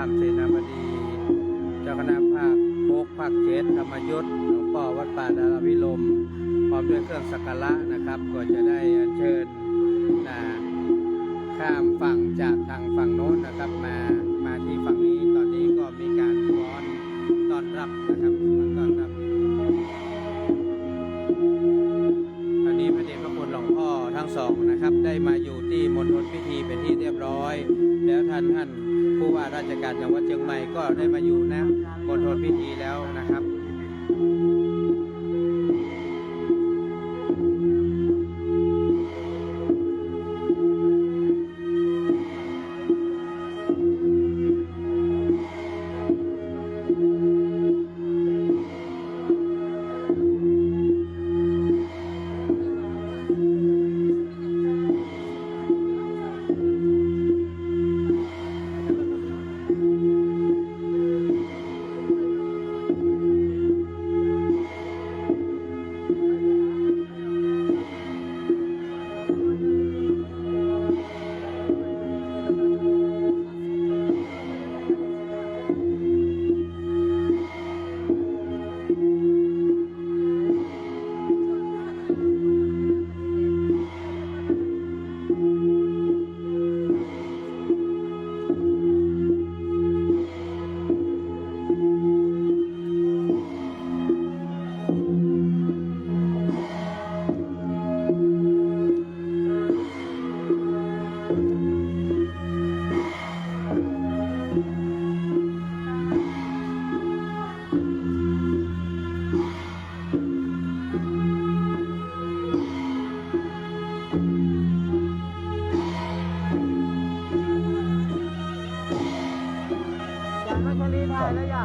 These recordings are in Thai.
รรมเสนาบดีเจ้าคณะภาค6ภาค7ธรรมยุทธหลวงพ่อวัดป่าดารวิลมพร้อมด้วยเครื่องสักการะนะครับก็จะได้อัญเชิญข้ามฝั่งจากทางฝั่งโน้นนะครับมาที่ฝั่งนี้ตอนนี้ก็มีการฟ้อนต้อนรับนะครับต้อนรับตอนนี้พระเดชพระคุณหลวงพ่อทั้งสองนะครับได้มาอยู่ที่มณฑลพิธีเป็นที่เรียบร้อยแล้วท่านผู้ว่าราชการจังหวัดเชียงใหม่ก็ได้มาอยู่นะมณฑลพิธีแล้วนะครับ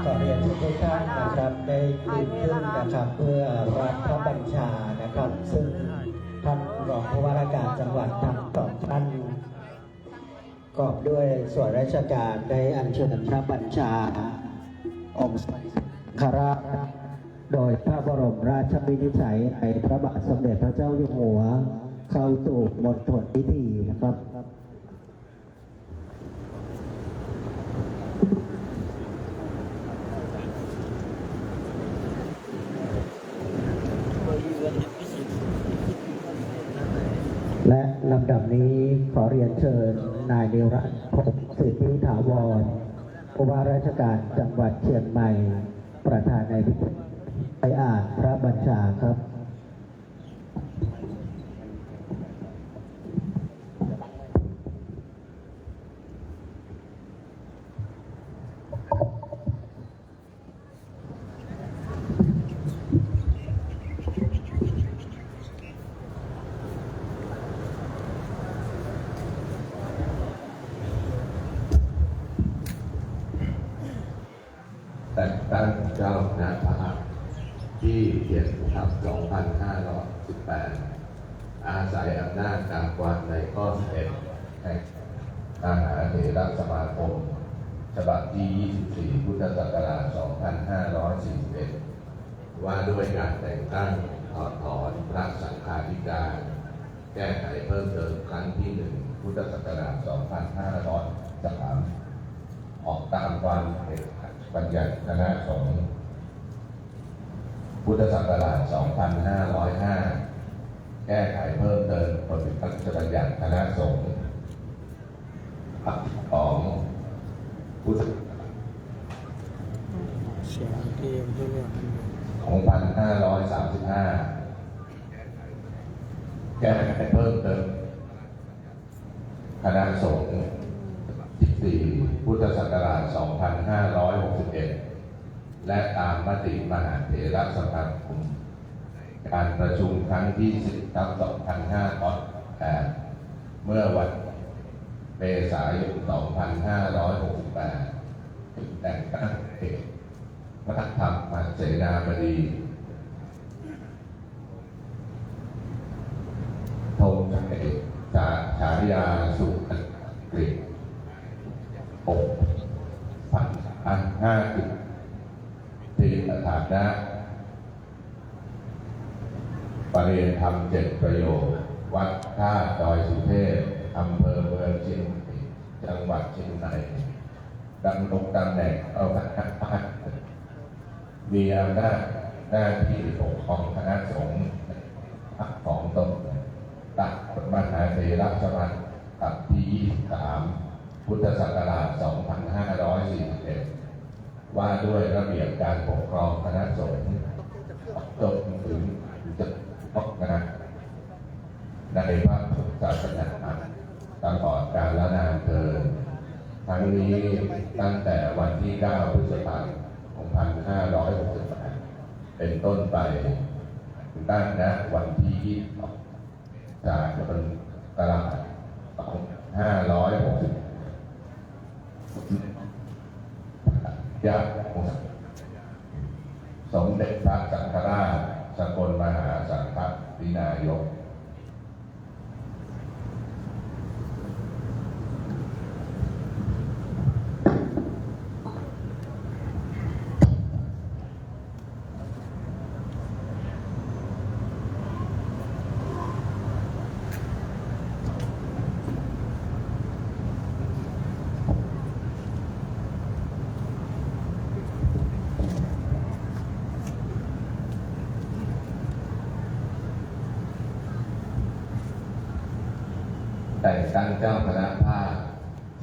ขอเรียนทุกท่านนะครับได้ยืนขึ้นนะครับเพื่อรับพระบัญชานะครับซึ่งท่านรองผู้ว่าราชการจังหวัดทั้งสองท่านกอบด้วยส่วนราชการได้อัญเชิญพระบัญชาองค์สังฆราชโดยพระบรมราชวินิจฉัยในพระบาทสมเด็จพระเจ้าอยู่หัวเข้าสู่มณฑลพิธีนะครับและลำดับนี้ขอเรียนเชิญนายนิรันดร์พงศ์สิทธิถาวรผู้ว่าราชการจังหวัดเชียงใหม่ประธานในพิธีไปอ่านพระบัญชาครับแต่งตั้งเจ้าคณะพระที่เขียนทับ2518อาศัยอำนาจตามความในข้อ11แห่งมหาเถรสมาคมฉบับที่24พุทธศักราช2541ว่าด้วยการแต่งตั้งถอดถอนพระสังฆาธิการแก้ไขเพิ่มเติมครั้งที่1พุทธศักราช2513ออกตามความบัญญัติคณะสงฆ์พุทธศักราช2505แก้ไขเพิ่มเติมบทพระราชบัญญัติคณะสงฆ์ของพุทธ2535แก้ไขเพิ่มเติมคณะสงฆ์14พุทธศักราช2561และตามมติมหาเถรสมาคมการประชุมครั้งที่10 2508เมื่อวันเมษายน 2568แต่งตั้งพระธรรมเสนาบดีธงชัยฉายาสุกฤษ6,550ที่ฐานะปริยธรรม7ประโยควัดท่าดอยสุเทพอำเภอเมืองเชียงใหม่จังหวัดเชียงใหม่ ดำรงตำแหน่งเอาพระมีอำนาจหน้าที่ปกครองคณะสงฆ์ของตนตัดมหาเถรสมาคมที่ 23 พุทธศักราช 2541 ว่าด้วยระเบียบการปกครองคณะสงฆ์จนถึงจะพบคณะในพระพุทธศาสนาตลอดกาลนานเทินทั้งนี้ตั้งแต่วันที่ 9 พฤษภาคม 2568 เป็นต้นไปตั้งแต่วันที่ 22 จากเป็นกรกฎาคม 2560 ยักษ์สมเด็จพระสังฆราชสกลมหาสังฆวินายกแต่งตั้งเจ้าคณะภาค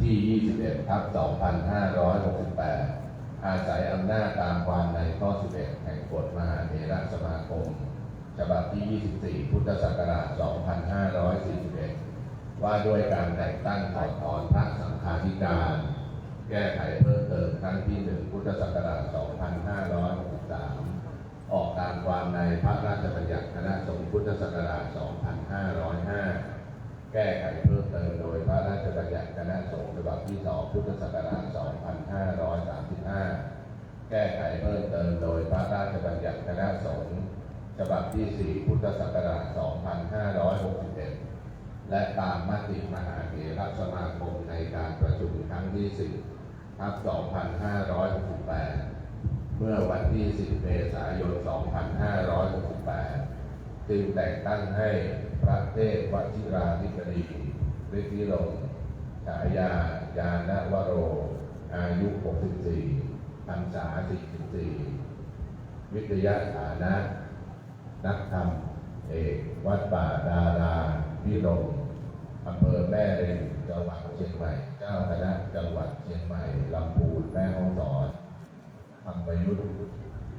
ที่ 21/2568 อาศัยอำนาจตามความในข้อ 11 แห่งกฎมหาเถรสมาคม ฉบับที่ 24 พุทธศักราช 2541 ว่าด้วยการแต่งตั้งถอดถอนพระสังฆาธิการ แก้ไขเพิ่มเติมครั้งที่ 1 พุทธศักราช 2563 ออกตามความในพระราชบัญญัติคณะสงฆ์พุทธศักราช 2505 แก้ไขเพิ่มเติมโดยพระราชบัญญัติคณะสงฆ์ฉบับที่ 2 พุทธศักราช 2535 แก้ไขเพิ่มเติมโดยพระราชบัญญัติคณะสงฆ์ฉบับที่ 4 พุทธศักราช 2561 และตามมติมหาเถรสมาคมในการประชุมครั้งที่ 10/2568 เมื่อวันที่ 10 เมษายน 2568 จึงแต่งตั้งให้พระเทพวชิราธิบดีฤทธิรงค์ฉายายานวโร อายุ 64 พรรษา 44 วิทยาฐานะ นักธรรมเอกวัดป่าดาราพิรมอำเภอแม่ริมจังหวัดเชียงใหม่ เจ้าคณะจังหวัดเชียงใหม่ ลำพูน แม่ฮ่องสอนธรรมยุทธ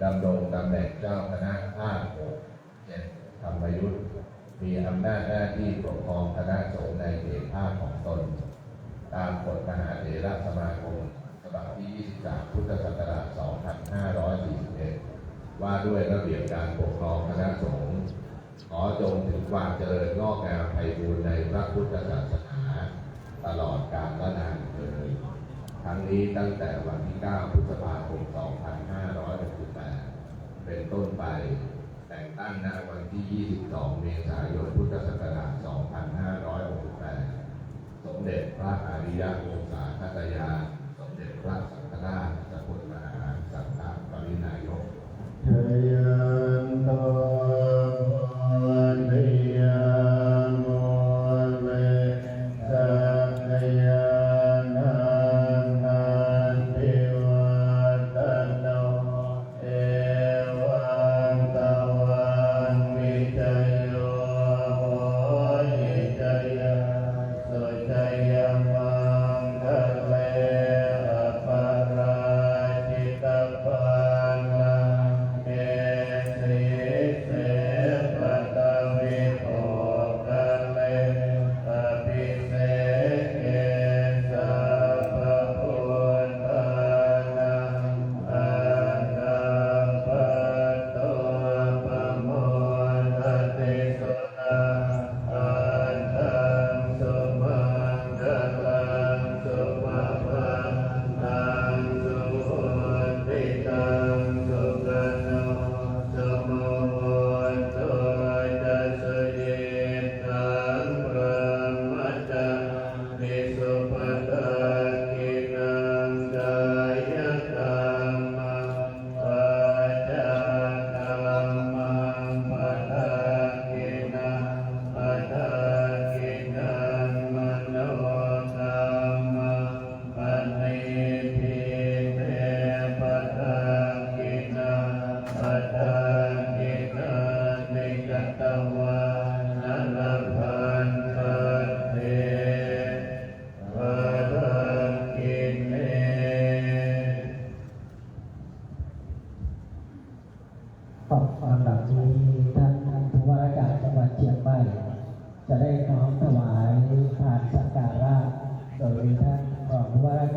ดำรงตำแหน่งเจ้าคณะภาค 6 7 ธรรมยุทธมีอำนาจหน้าที่ปกครองคณะสงฆ์ในเขตภาคของตน ตามกฎมหาเถรสมาคม ฉบับที่ 23 พุทธศักราช 2541 ว่าด้วยระเบียบการปกครองคณะสงฆ์ขอจงถึงความเจริญงอกงามไพบูลย์ในพระพุทธศาสนาตลอดกาลนานเทอญทั้งนี้ตั้งแต่วันที่ 9 พฤษภาคม 2568 เป็นต้นไปแต่งตั้งณวันที่ 22 เมษายน พุทธศักราช 2568 สมเด็จพระอริยวงศาคตยานสมเด็จพระสังฆราชสกลมหาสังฆปรินายกชยันโตติยามโมเวสังยานังอันติวัตโนเอวังตวันวิจโยโหหิจยาสุจยมังคะเล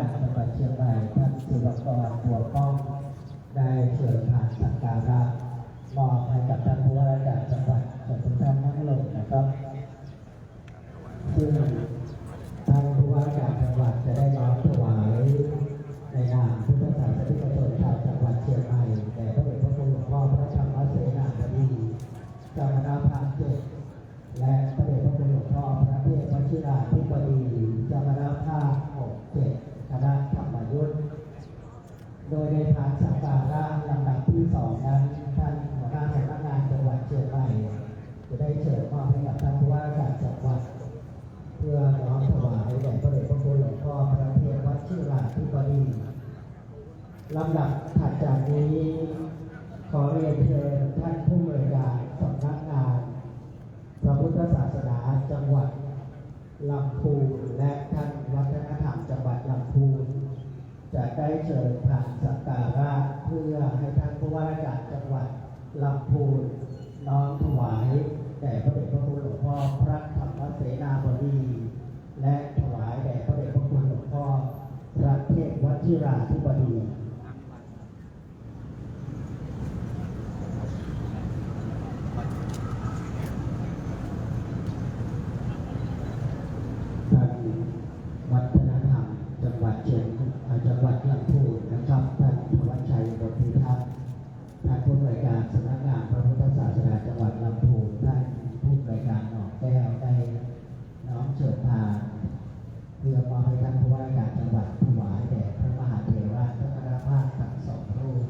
การจังหวัดเชียงใหม่ท่านศิวกรบัวป้องได้เชิญผ่านสักการะมอบให้กับท่านผู้ว่าราชการจังหวัดเชิญทุกท่านนั่งลงนะครับซึ่งทางผู้ว่าราชการจังหวัดจะได้น้อมถวายในนามพุทธศาสนิกชนชาวจังหวัดเชียงใหม่แด่พระเดชพระคุณหลวงพ่อพระธรรมเสนาบดีเจ้าคณะภาค 7และพระเดชพระคุณหลวงพ่อพระเทพวชิราธิบดีเจ้าคณะภาค 6 7คณะธรรมยุทธโดยในฐานสักการะลำดับที่ 2 นั้นท่านหัวหน้าสำนักงานจังหวัดเชียงใหม่จะได้เชิญมอบให้กับท่านผู้ว่าราชการจังหวัดเพื่อน้อมถวายแด่พระเดชพระคุณหลวงพ่อพระเทพวชิราธิบดีลำดับถัดจากนี้ขอเรียนเชิญท่านผู้อำนวยการสำนักงานพระพุทธศาสนาจังหวัดลำพูนและท่านวัฒนธรรมจังหวัดลำพูนจะได้เชิญผ่านสักการะเพื่อให้ท่านผู้ว่าราชการจังหวัดลำพูนน้อมถวายแด่พระเดชพระคุณหลวงพ่อพระธรรมเสนาบดีและถวายแด่พระเดชพระคุณหลวงพ่อพระเทพวชิราธิบดีวัฒนธรรมจังหวัดจังหวัดลำพูนนะครับท่านธวัชชัยบทพิทักษ์ท่านผู้อำนวยการสำนักงานพระพุทธศาสนาจังหวัดลำพูนท่านผู้อำนวยการหนองแก้วได้น้อมเชิญทานเพื่อมอบให้ท่านผู้ว่าราชการจังหวัดถวายแด่พระมหาเถระเจ้าคณะภาคทั้งสองรูป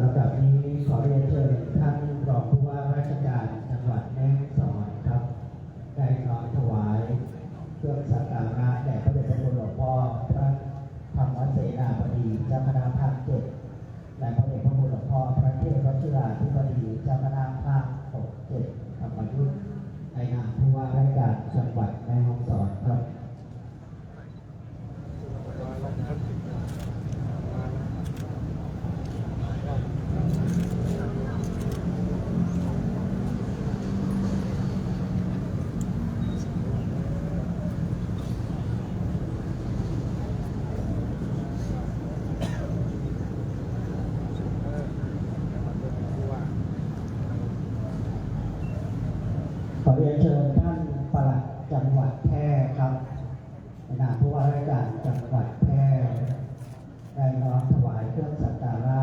ลำดับนี้ขอเรียนเชิญท่านรองผู้ว่าราชการจังหวัดแม่ฮ่องสอนครับได้น้อมถวายเครื่องสักการะแด่พระเดชพระคุณหลวงพ่อพระธรรมเสนาบดีเจ้าคณะภาค 7และพระเดชพระคุณหลวงพ่อพระเทพวชิราธิบดีเจ้าคณะภาค 6 7ธรรมยุทธในนามผู้ว่าราชการจังหวัดแม่ฮ่องสอนครับขอเรียนเชิญท่านปลัดจังหวัดแพร่ครับในนามผู้ว่าราชการจังหวัดแพร่ได้น้อมถวายเครื่องสักการะ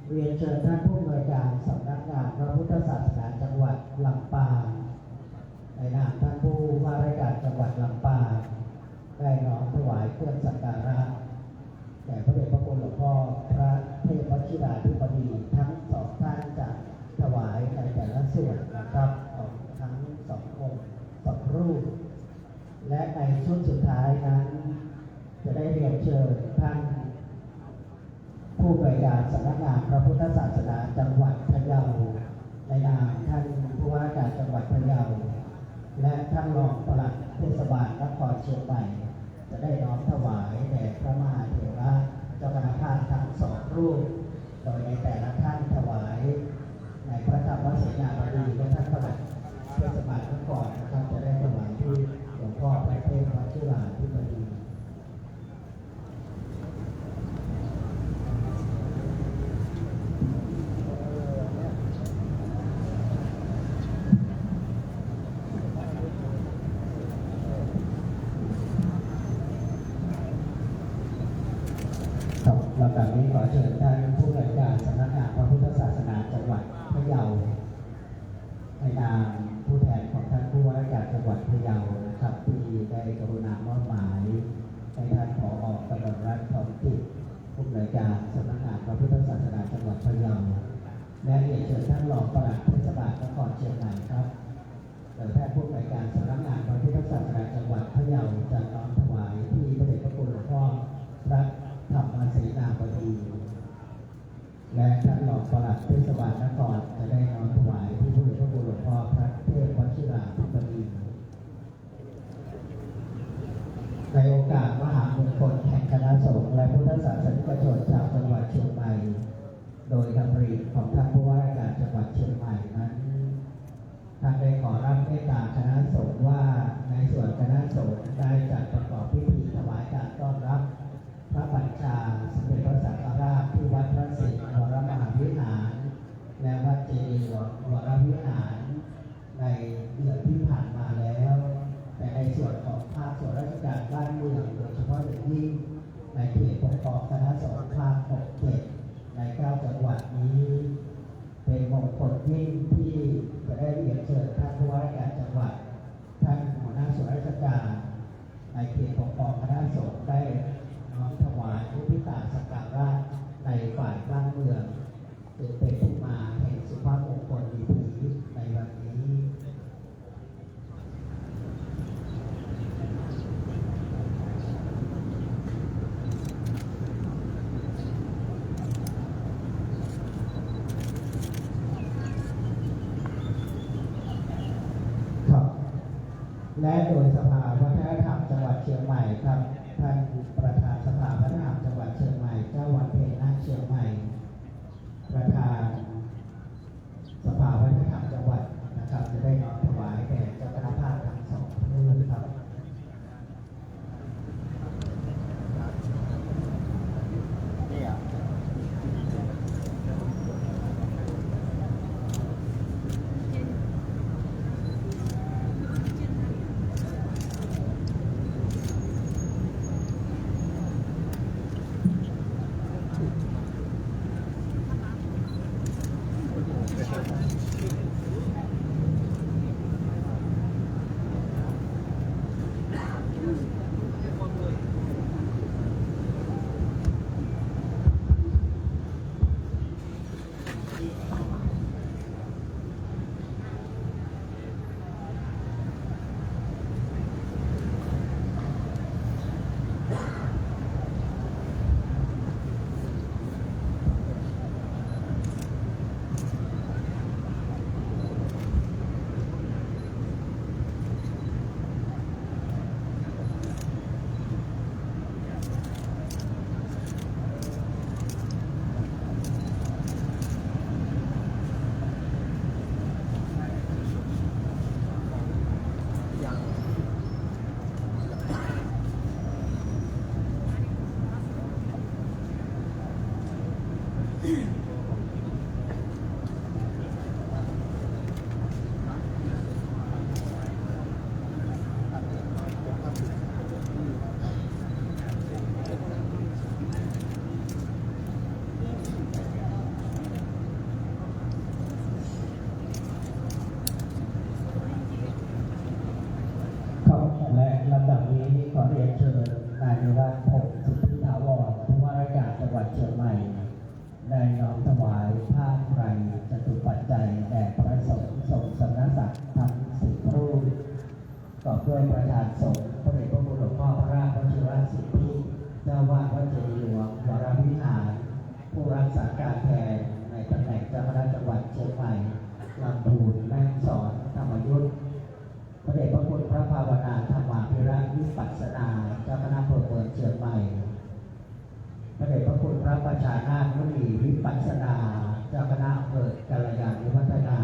เรียนเชิญท่านผู้อำนวยการสำนักงานพระพุทธศาสนาจังหวัดลำปางในนามท่านผู้ว่าราชการจังหวัดลำปางได้น้อมถวายเครื่องสักการะแด่พระเดชพระคุณหลวงพ่อพระเทพวชิราธิบดีทั้งสองท่านจะถวายในแต่ละส่วนนะครับทั้งสององค์สองรูปและในช่วงสุดท้ายนั้นจะได้เรียนเชิญท่านผู้บริการสำนักงานพระพุทธศาสนาจังหวัดพะเยาในนามท่านผู้ว่าราชการจังหวัดพะเยาและท่านรองปลัดเทศบาลนครเชียงใหม่จะได้น้อมถวายแด่พระมหาเถระเจ้าคณะภาคทั้งสองรูปโดยในแต่ละท่านถวายในพระธรรมเสนาบดีและท่านปลัดเทศบาลนครนะครับจะได้ถวายที่หลวงพ่อพระเทพวชิราธิบดีลำดับนี้ขอเชิญท่านผู้อำนวยการสำนักงานพระพุทธศาสนาจังหวัดพะเยาในนามผู้แทนของท่านผู้ว่าราชการจังหวัดพะเยานะครับที่ได้กรุณามอบหมายให้ท่านผอ.กนกรัตน์ทองจิตผู้อำนวยการสำนักงานพระพุทธศาสนาจังหวัดพะเยาและเรียนเชิญท่านรองปลัดเทศบาลนครเชียงใหม่ครับโดยแพทย์ผู้อำนวยการสำนักงานพระพุทธศาสนาจังหวัดพะเยาจะน้อมถวายที่พระเดชพระคุณหลวงพ่อพระธรรมเสนาบดี และท่านรองปลัดเทศบาลนครจะได้น้อมถวายที่พระเดชพระคุณหลวงพ่อพระเทพวชิราภิบดีในโอกาสมหามงคลแห่งคณะสงฆ์และพุทธศาสนิกชนชาวจังหวัดเชียงใหม่โดยดำริของท่านผู้ว่าราชการจังหวัดเชียงใหม่นั้นท่านได้ขอรับเมตตาคณะสงฆ์ว่าในส่วนคณะสงฆ์ได้จัดประกอบพิธีถวายการต้อนรับพระบัญชาสมเด็จพระสังฆราชที่วัดพระศรีวรมหาวิหารและวัดเจดีย์วรวิหารในเดือนที่ผ่านมาแล้วแต่ในส่วนของภาคส่วนราชการบ้านเมืองโดยเฉพาะอย่างยิ่งในเขตปกครองคณะสงฆ์ภาค6เขตใน9จังหวัดนี้เป็นมงคลยิ่งที่จะได้เรียนเชิญท่านผู้ว่าราชการจังหวัดท่านหัวหน้าส่วนราชการในเขตปกครองคณะสงฆ์ได้น้อมถวายพุทธิตาสักการะในฝ่ายบ้านเมืองจึงเป็นที่มาแห่งสุภาพมงคลดีผีในวันนี้และโดยสภาวัฒนธรรมจังหวัดเชียงใหม่ครับท่านประธานสภาวัฒนธรรมจังหวัดเชียงใหม่เจ้าวันเพ็ญนาคเชียงใหม่ประธานสภาวัฒนธรรมจังหวัดนะครับจะได้น้อมถวายแด่เจ้าคณะภาคทั้งสองท่านครับและลำดับนี้ขอเรียนเชิญนายนิวัฒน์พงศ์สุทธิถาวรผู้ว่าราชการจังหวัดเชียงใหม่ได้น้อมถวายผ้าไตรจตุปัจจัยแด่พระสงฆ์ทรงสำนักศักดิ์ทั้ง10 รูปต่อด้วยประธานสงฆ์พระเดชพระคุณหลวงพ่อพระราชวชิรสิทธิเจ้าวาดวัดเจดีย์หลวงวรวิหารผู้รักษาการแทนในตำแหน่งเจ้าคณะจังหวัดเชียงใหม่ลำพูนแม่ฮ่องสอนธรรมยุทธพระเดชพระคุณพระภาวนาธรรมาภิรัตน์วิปัสสนาเจ้าคณะอำเภอเมืองเชียงใหม่พระเดชพระคุณพระประชานาถมุนีวิปัสสนาเจ้าคณะอำเภอกัลยาณิวัฒนา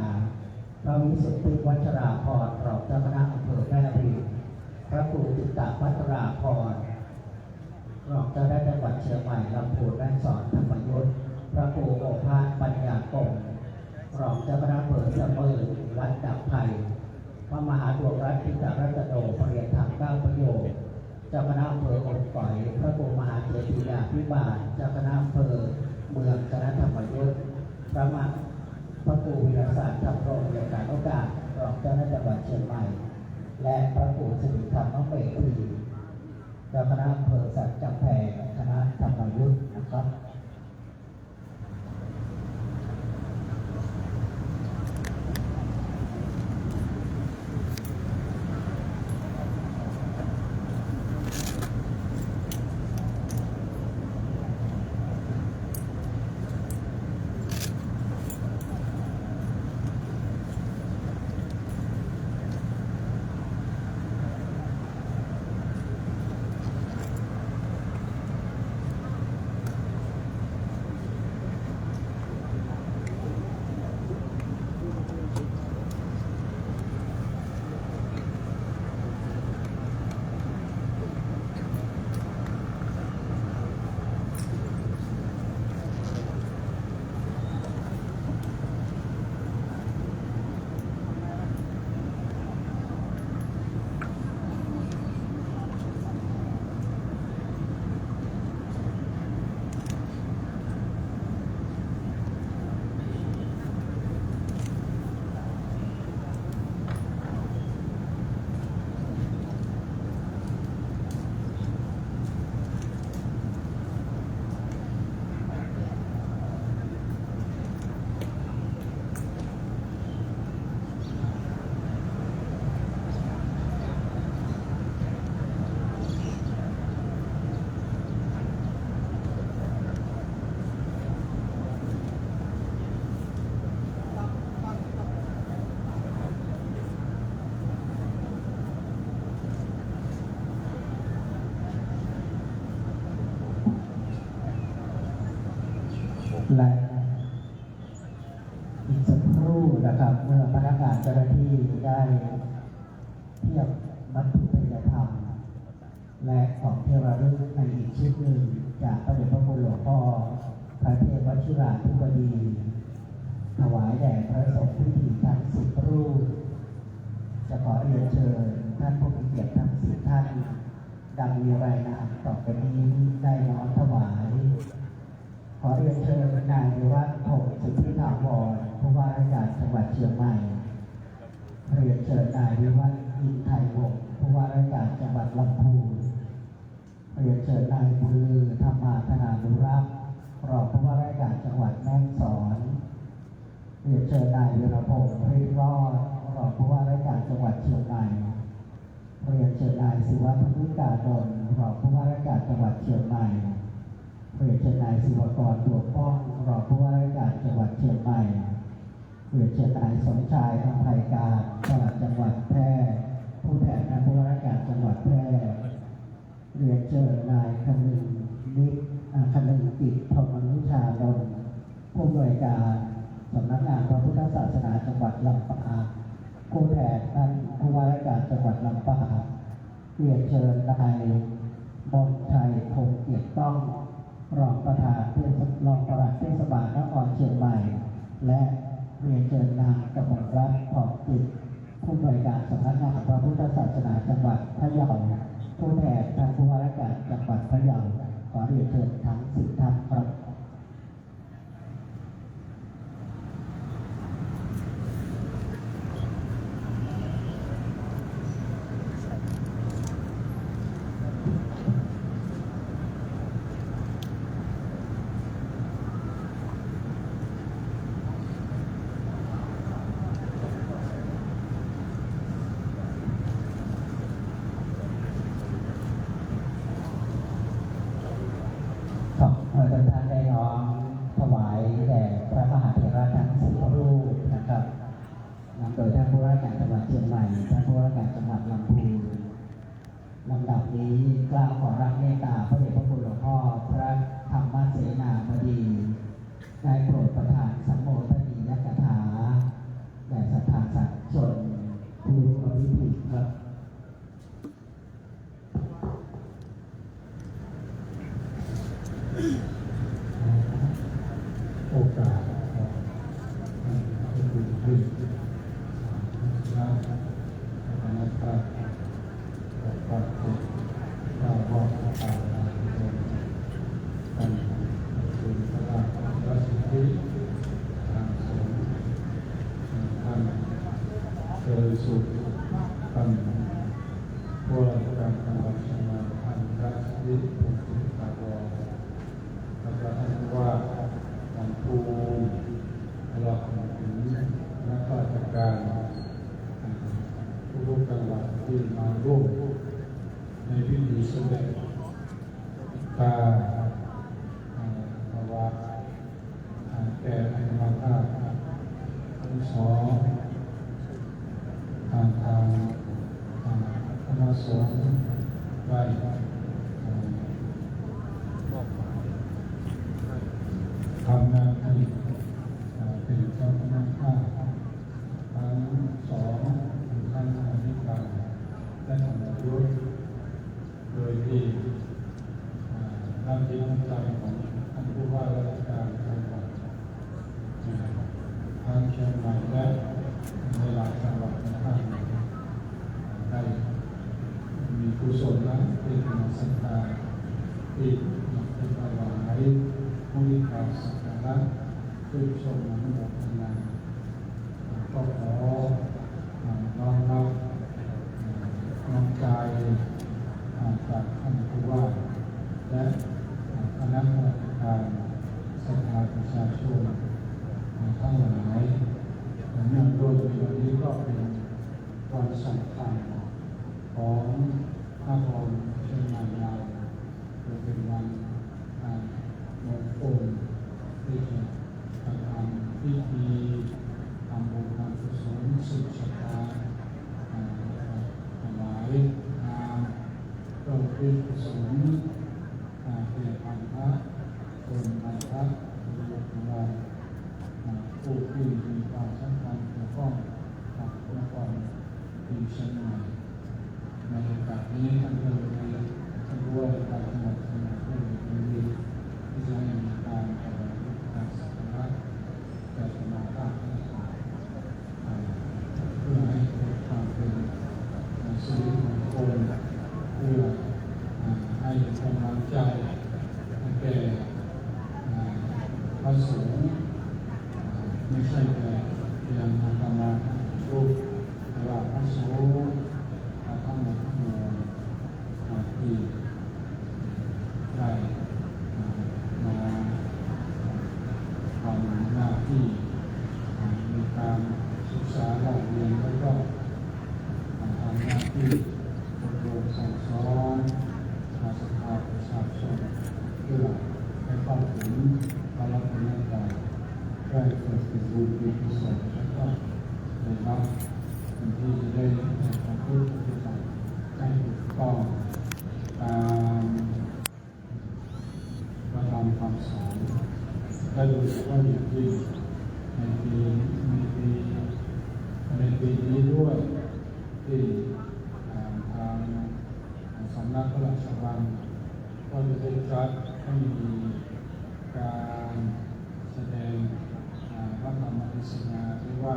พระวิสุทธิวัชราภรณ์รองเจ้าคณะอำเภอแม่ริมพระครูจิตตพัทราภรณ์รองเจ้าคณะจังหวัดเชียงใหม่ลำพูนแม่ฮ่องสอนธรรมยุทธพระครูโอภาสปัญญากงรองเจ้าคณะอำเภอเสมิงวัดดับไผ่พระมหาดวงรัตน์ธิดารัตโนปริยธรรม9 ประโยคเจ้าคณะอำเภอองค์ก่อยพระครูมหาเจดียาภิบาลเจ้าคณะอำเภอเมืองคณะธรรมยุทธพระครูวิรศักดิ์ธรรมรงค์เลขานุการรองเจ้าคณะจังหวัดเชียงใหม่และพระครูสิริธรรมเมธีเจ้าคณะอำเภอสัตว์กำแพงคณะธรรมยุทธนะครับ และอีกสักครู่นะครับเมื่อพนักงานเจ้าหน้าที่ได้เทียบวัตถุพยธรรมและของที่ระลึกในอีกชุดหนึ่งจากพระเดชพระคุณหลวงพ่อพระเทพวชิราธิบดีถวายแด่พระสงฆ์พิธีทั้ง10 รูปจะขอเรียนเชิญท่านผู้มีเกียรติทั้ง10 ท่านดังมีรายนามต่อไปนี้ได้น้อมถวายขอเรียนเชิญนายวิวัฒน์พงศ์สุทธิถาวรผู้ว่าราชการจังหวัดเชียงใหม่เรียนเชิญนายวิวัฒน์อินไทยวงศ์ผู้ว่าราชการจังหวัดลำพูนเรียนเชิญนายบุญลือธรรมาธนานุรักษ์รองผู้ว่าราชการจังหวัดแม่ฮ่องสอนเรียนเชิญนายวีรพงศ์ฤทธิ์รอดรองผู้ว่าราชการจังหวัดเชียงใหม่เรียนเชิญนายศิวธนุกาดลรองผู้ว่าราชการจังหวัดเชียงใหม่เรียนเชิญนายศิวกรดวงป้องรองผู้ว่าราชการจังหวัดเชียงใหม่เรียนเชิญนายสมชายอภัยการปลัดจังหวัดแพร่ผู้แทนท่านผู้ว่าราชการจังหวัดแพร่เรียนเชิญนายคนึงกิจพรหมนุชานนท์ผู้อำนวยการสำนักงานพระพุทธศาสนาจังหวัดลำปางผู้แทนท่านผู้ว่าราชการจังหวัดลำปางเรียนเชิญนายมนชัยคงเกียรติต้องรองประธานรองปลัดเทศบาลนครเชียงใหม่และเรียนเชิญนางกมลรัตน์ผ่องจิตผู้อำนวยการสำนักงานพระพุทธศาสนาจังหวัดพะเยาผู้แทนท่านผู้ว่าราชการจังหวัดพะเยาขอเรียนเชิญทั้ง10 ท่านครับท่านได้น้อมถวายแด่พระมหาเถระทั้ง10 รูปนะครับนำโดยท่านผู้ว่าราชการจังหวัดเชียงใหม่ท่านผู้ว่าราชการจังหวัดลำพูนลำดับนี้กล่าวขอรับเมตตาพระเดชพระคุณหลวงพ่อพระธรรมเสนาบดีได้โปรดประทานสัมโมทนียกถาแด่ศรัทธาสาธุชนผู้ร่วมพิธีครับ โอกาสที่คุณขึ้นและคณะท่านปฏิบัติข้าวบอกตามท่านเป็นพระราชวัตถุที่ทางสงฆ์ท่านเคยสุขท่านผู้ว่าราชการจังหวัดเชียงใหม่ท่านรัชวิทย์ภูมิตาวรแล้วก็ท่านว่าลำพูนตลอดถึงนักราชการทุกจังหวัดที่มาร่วมในพิธีเสด็จตาภาวะแก่อนุมาตาทั้งสองทางคณะสงฆ์ได้ทำงานที่เป็นเจ้าพนักงานทั้งสองท่านอธิการและท่านนายกโดยที่น้ำจิตน้ำใจของท่านผู้ว่าราชการจังหวัดทางเชียงใหม่และในหลายจังหวัดนะครับได้มีกุศลและที่เป็นศรัทธาที่เป็นถวายผู้มีความศรัทธาชื่นชมอนุโมทนาก็ขอน้อมรับน้อมใจจากท่านผู้ว่าและคณะราชการสภาประชาชนทั้งหลายเนื่องด้วยวันนี้ก็เป็นวันสำคัญของพระพรเชียงใหม่เราเป็นวันมงคลที่จะทำพิธีทำบุญทำกุศลสืบชะตาถวายทานก็เป็นกุศลแก่พันธะคนพันธะบุญ ผู้ที่มีความสำคัญเกี่ยวข้องกับนครเชียงใหม่ในโอกาสนี้ท่านก็เลยท่านผู้ว่าราชการจังหวัดเชียงใหม่ก็เลยยินดีที่จะให้มีการถวายการสักการะแด่สมมาภาพทั้งสองเพื่อให้เกิดความเป็นสิริมงคลเพื่อให้กำลังใจแก่พระสงฆ์ไม่ใช่แต่เพียงธรรมะรูปแต่ว่าพระสงฆ์ทั้งหมดทั้งมวลที่ได้มาทำหน้าที่ในการศึกษาเล่าเรียนแล้วก็ทำหน้าที่อบรมสั่งสอนศรัทธาประชาชนเพื่อให้เข้าถึงพระรัตนตรัยได้เกิดเป็นบุญเป็นกุศลแล้วก็ได้รับสิ่งที่จะได้ประพฤติปฏิบัติให้ถูกต้องตามพระธรรมคำสอนและโดยเฉพาะอย่างยิ่งในปีนี้ด้วยที่ทางสำนักพระราชวังก็ได้จัดให้มีการแสดงพระธรรมเทศนาที่ว่า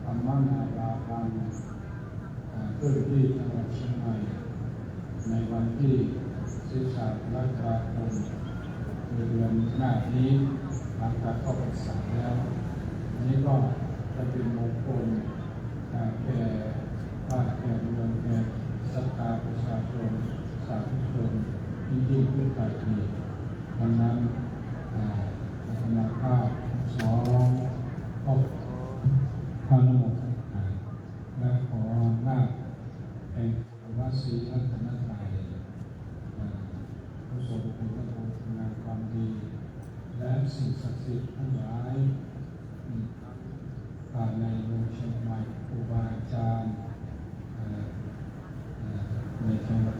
ธรรมนาลาภังเพื่อที่จังหวัดเชียงใหม่ในวันที่14 กรกฎาคมเดือนหน้านี้หลังจากเข้าพรรษาแล้วนี้ก็จะเป็นมงคลแก่บ้านแก่เมืองแก่ศรัทธาประชาชนสาธุชนยิ่งขึ้นไปอีกดังนั้นธรรมภาพสองออกพระนโมทั้งหลายและขอหน้าแห่งพระศรีรัตนตรัยพระสงฆ์เป็นพระองค์ทำงานความดีและสิ่งศักดิ์สิทธิ์ทั้งหลายในเมืองเชียงใหม่ครูบาอาจารย์ในจังหวัด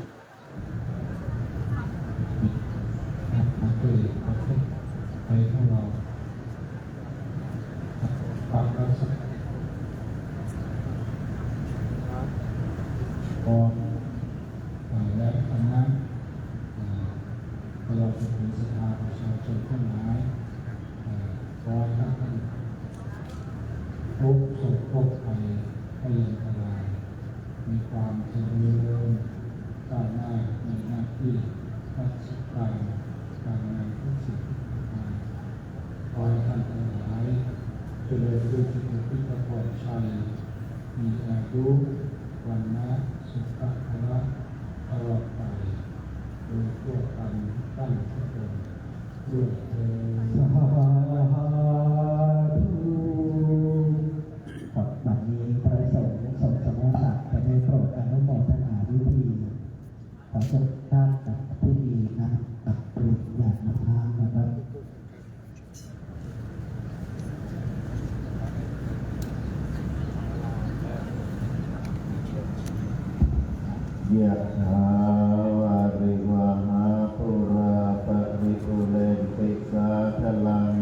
ไปของเราฝากรักษาพรและคณะตลอดจนถึงศรัทธาประชาชนทั้งหลายขอให้ท่านทุกโศกโรคภัยพยันตรายมีความเจริญก้าวหน้าในหน้าที่ราชการการงานทุกสิ่งทุกประการขอให้ท่านทั้งหลายเจริญด้วยจิตวิปปชัยมีอายุวันนะสุขภาพตลอดไปโดยทั่วกันตั้งทุกคนด้วยเถิดสาธุบัดนี้พระสงฆ์สมณศักดิ์จะได้โปรดอนุโมทนาพิธีขอเชิญท่านกับพิธีนะครับกับปริญาณทานนะครับ ยะถาวาริวหาปุราปริปุเรนติสาคลัง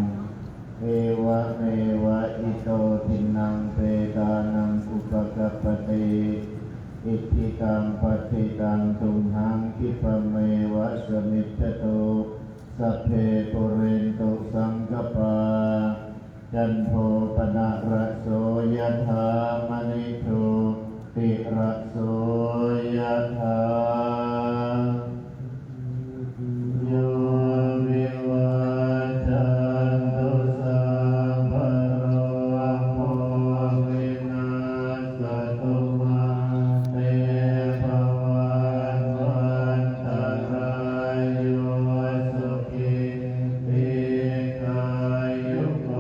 เอวะเมวะอิโตทินังเปตานังอุปกัปปติอิทธิตังปฏิตังตุมหังคิปะเมวะสมิจจตุสัพเพปุเรนตุสังกปาจันโทปนะระโสยถามณิโชติระโสยถาโยวิวัจจันตุสัพพะโรโควินาศตุมาเตภวัตวันตรายโยสุขิติกายุโก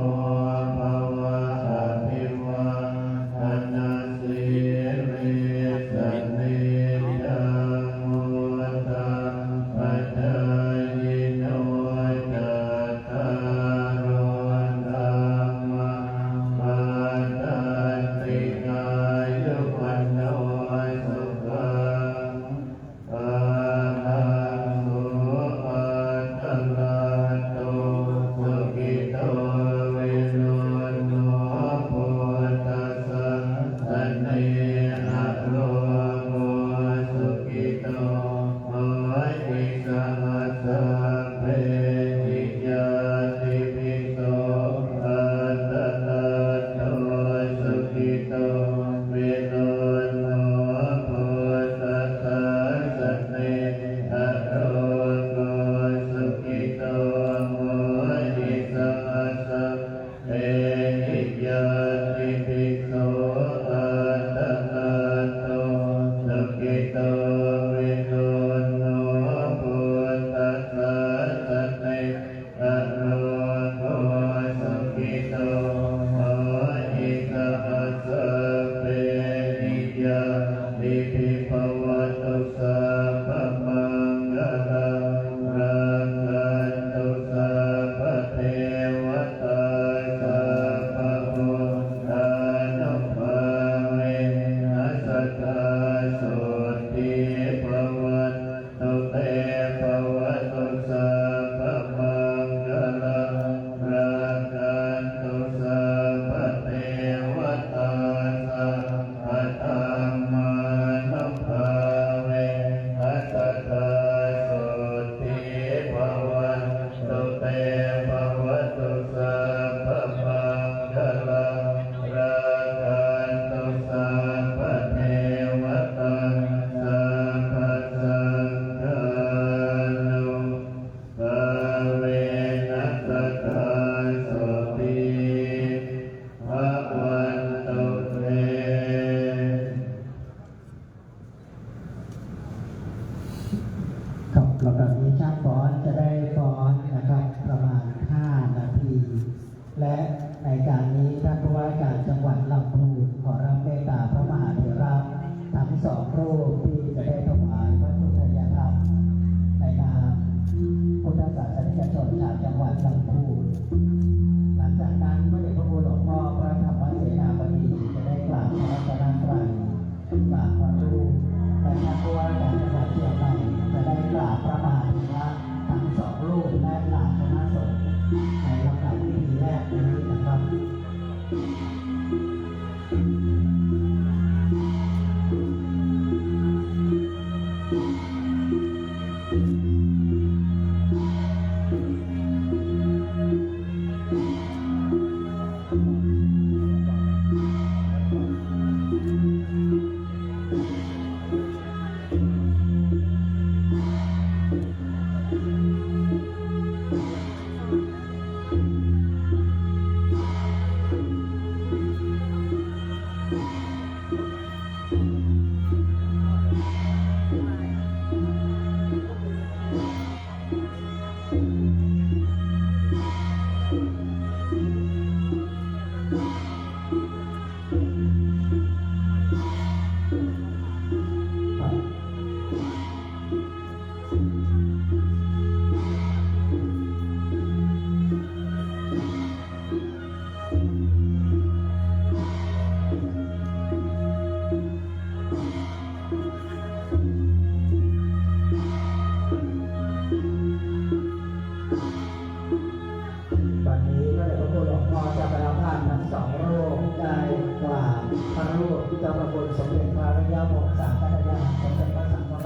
ภวะอภิวาทนาสิริสนิจัง และในการนี้ท่านผู้ว่าราชการจังหวัดลำพูนขอรับเมตตาพระมหาเถระทั้งสองรูปที่จะได้ถวายพระทุตยธรรมในนามพุทธศาสนิกชนชาวจังหวัดลำพูนหลังจากนั้นพระเดชพระคุณหลวงพ่อพระธรรมเสนาบดีจะได้กล่าวพระรัตนตรัยกล่าวพระรูปและท่านผู้ว่าราชการจังหวัดเชียงใหม่จะได้กล่าวพระมหาเถระทั้งสองรูปและกล่าวคณะสงฆ์ในลำดับพิธีแรกนี้นะครับ ตอนนี้พระเดชพระคุณหลวงพ่อเจ้าคณะภาคทั้งสองรูปได้กล่าวพระรูปเจ้าพระคุณสมเด็จพระอริยวงศาคณาจารย์สมเด็จพระสังฆ